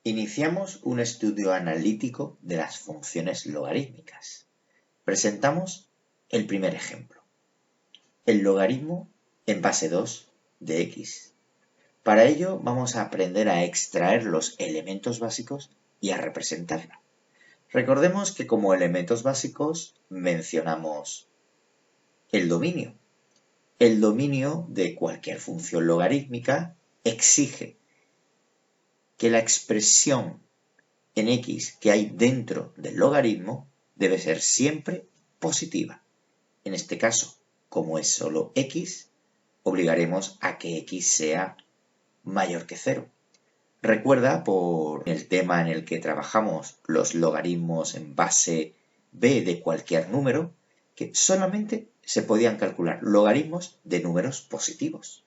Iniciamos un estudio analítico de las funciones logarítmicas. Presentamos el primer ejemplo, el logaritmo en base 2 de x. Para ello vamos a aprender a extraer los elementos básicos y a representarla. Recordemos que como elementos básicos mencionamos el dominio. El dominio de cualquier función logarítmica exige que la expresión en x que hay dentro del logaritmo debe ser siempre positiva. En este caso, como es solo x, obligaremos a que x sea mayor que 0. Recuerda por el tema en el que trabajamos los logaritmos en base b de cualquier número, que solamente se podían calcular logaritmos de números positivos.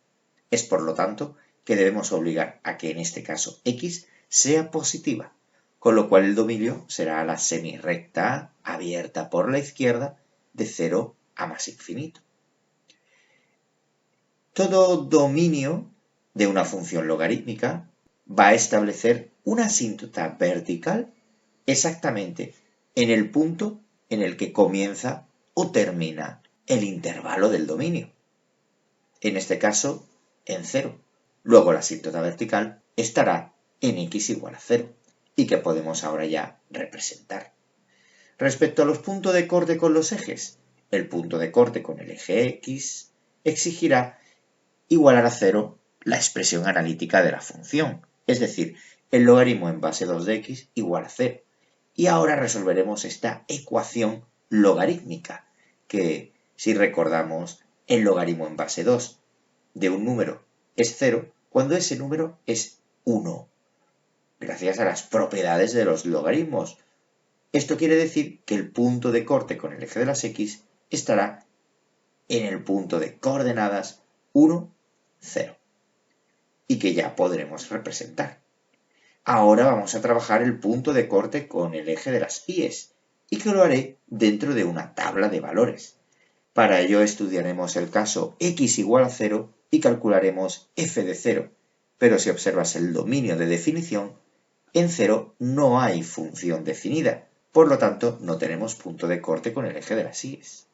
Es por lo tanto que debemos obligar a que en este caso x sea positiva, con lo cual el dominio será la semirrecta abierta por la izquierda de 0 a más infinito. Todo dominio de una función logarítmica va a establecer una asíntota vertical exactamente en el punto en el que comienza o termina el intervalo del dominio. En este caso, en 0. Luego la asíntota vertical estará en x igual a 0 y que podemos ahora ya representar. Respecto a los puntos de corte con los ejes, el punto de corte con el eje x exigirá igualar a 0 la expresión analítica de la función, es decir, el logaritmo en base 2 de x igual a 0. Y ahora resolveremos esta ecuación logarítmica, que si recordamos, el logaritmo en base 2 de un número es 0 cuando ese número es 1, gracias a las propiedades de los logaritmos. Esto quiere decir que el punto de corte con el eje de las x estará en el punto de coordenadas 1, 0, y que ya podremos representar. Ahora vamos a trabajar el punto de corte con el eje de las y's, y que lo haré dentro de una tabla de valores. Para ello estudiaremos el caso x igual a 0 y calcularemos f de 0, pero si observas el dominio de definición, en 0 no hay función definida, por lo tanto no tenemos punto de corte con el eje de las y's.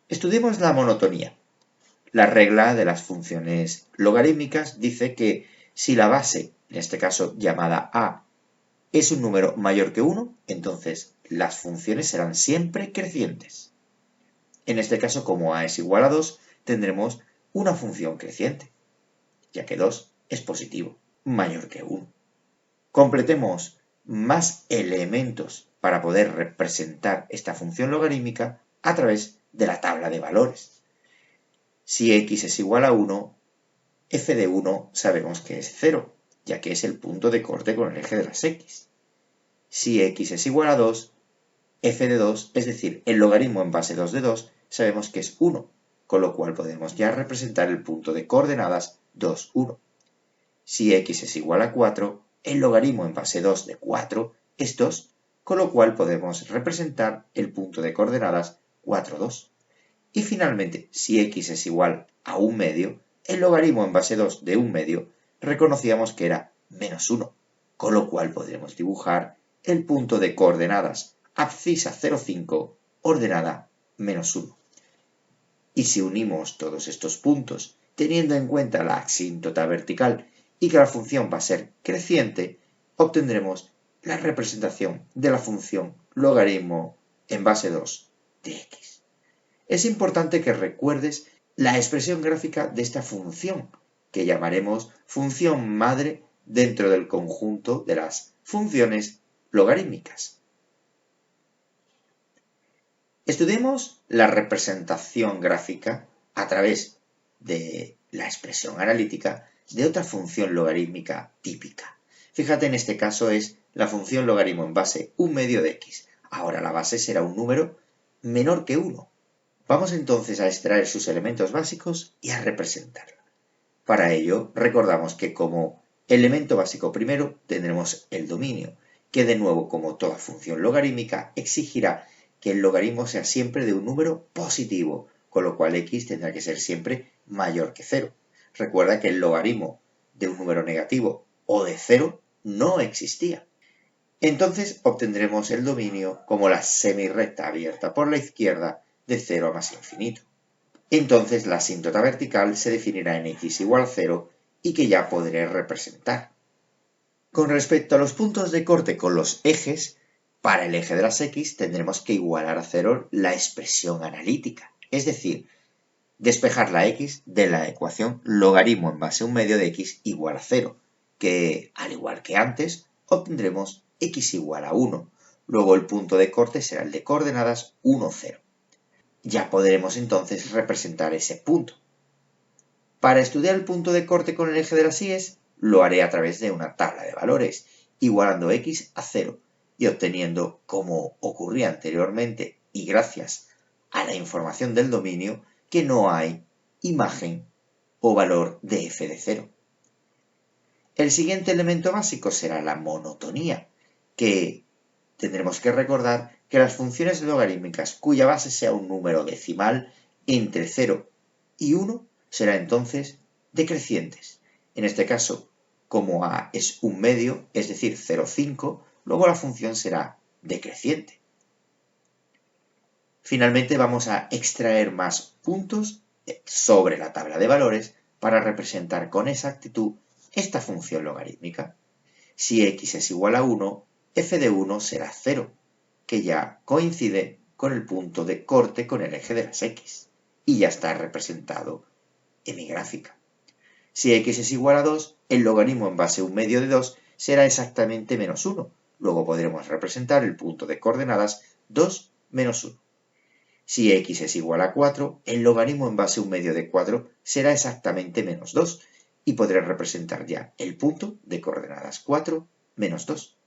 Estudiemos la monotonía. La regla de las funciones logarítmicas dice que si la base, en este caso llamada a, es un número mayor que 1, entonces las funciones serán siempre crecientes. En este caso, como a es igual a 2, tendremos una función creciente, ya que 2 es positivo, mayor que 1. Completemos más elementos para poder representar esta función logarítmica a través de la tabla de valores. Si x es igual a 1, f de 1 sabemos que es 0, ya que es el punto de corte con el eje de las x. Si x es igual a 2, f de 2, es decir, el logaritmo en base 2 de 2, sabemos que es 1, con lo cual podemos ya representar el punto de coordenadas 2, 1. Si x es igual a 4, el logaritmo en base 2 de 4 es 2, con lo cual podemos representar el punto de coordenadas 4, 2. Y finalmente, si x es igual a 1 medio, el logaritmo en base 2 de 1 medio reconocíamos que era menos 1, con lo cual podremos dibujar el punto de coordenadas abscisa 0,5, ordenada menos 1. Y si unimos todos estos puntos, teniendo en cuenta la asíntota vertical y que la función va a ser creciente, obtendremos la representación de la función logaritmo en base 2 de x. Es importante que recuerdes la expresión gráfica de esta función, que llamaremos función madre dentro del conjunto de las funciones logarítmicas. Estudiemos la representación gráfica a través de la expresión analítica de otra función logarítmica típica. Fíjate, en este caso es la función logaritmo en base 1 medio de x. Ahora la base será un número menor que 1. Vamos entonces a extraer sus elementos básicos y a representarla. Para ello, recordamos que como elemento básico primero tendremos el dominio, que de nuevo, como toda función logarítmica, exigirá que el logaritmo sea siempre de un número positivo, con lo cual x tendrá que ser siempre mayor que 0. Recuerda que el logaritmo de un número negativo o de 0 no existía. Entonces obtendremos el dominio como la semirrecta abierta por la izquierda de 0 a más infinito. Entonces la asíntota vertical se definirá en x igual a 0 y que ya podré representar. Con respecto a los puntos de corte con los ejes, para el eje de las x tendremos que igualar a 0 la expresión analítica, es decir, despejar la x de la ecuación logaritmo en base a un medio de x igual a 0, que, al igual que antes, obtendremos x igual a 1. Luego el punto de corte será el de coordenadas 1, 0. Ya podremos entonces representar ese punto. Para estudiar el punto de corte con el eje de las y lo haré a través de una tabla de valores, igualando x a 0 y obteniendo, como ocurría anteriormente y gracias a la información del dominio, que no hay imagen o valor de f de 0. El siguiente elemento básico será la monotonía, que tendremos que recordar que las funciones logarítmicas cuya base sea un número decimal entre 0 y 1 será entonces decrecientes. En este caso, como a es un medio, es decir, 0,5, luego la función será decreciente. Finalmente vamos a extraer más puntos sobre la tabla de valores para representar con exactitud esta función logarítmica. Si x es igual a 1, f de 1 será 0, que ya coincide con el punto de corte con el eje de las x, y ya está representado en mi gráfica. Si x es igual a 2, el logaritmo en base a un medio de 2 será exactamente menos 1. Luego podremos representar el punto de coordenadas 2 menos 1. Si x es igual a 4, el logaritmo en base a un medio de 4 será exactamente menos 2 y podré representar ya el punto de coordenadas 4 menos 2.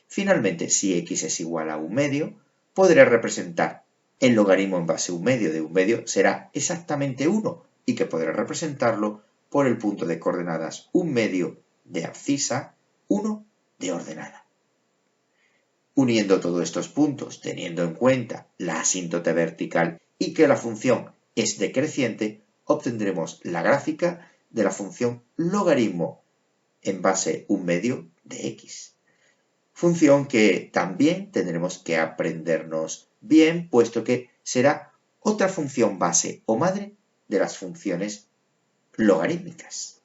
Finalmente, si x es igual a un medio, podré representar el logaritmo en base a un medio de un medio será exactamente 1 y que podré representarlo por el punto de coordenadas un medio de abscisa, 1 de ordenada. Uniendo todos estos puntos, teniendo en cuenta la asíntota vertical y que la función es decreciente, obtendremos la gráfica de la función logaritmo en base un medio de x. Función que también tendremos que aprendernos bien, puesto que será otra función base o madre de las funciones logarítmicas.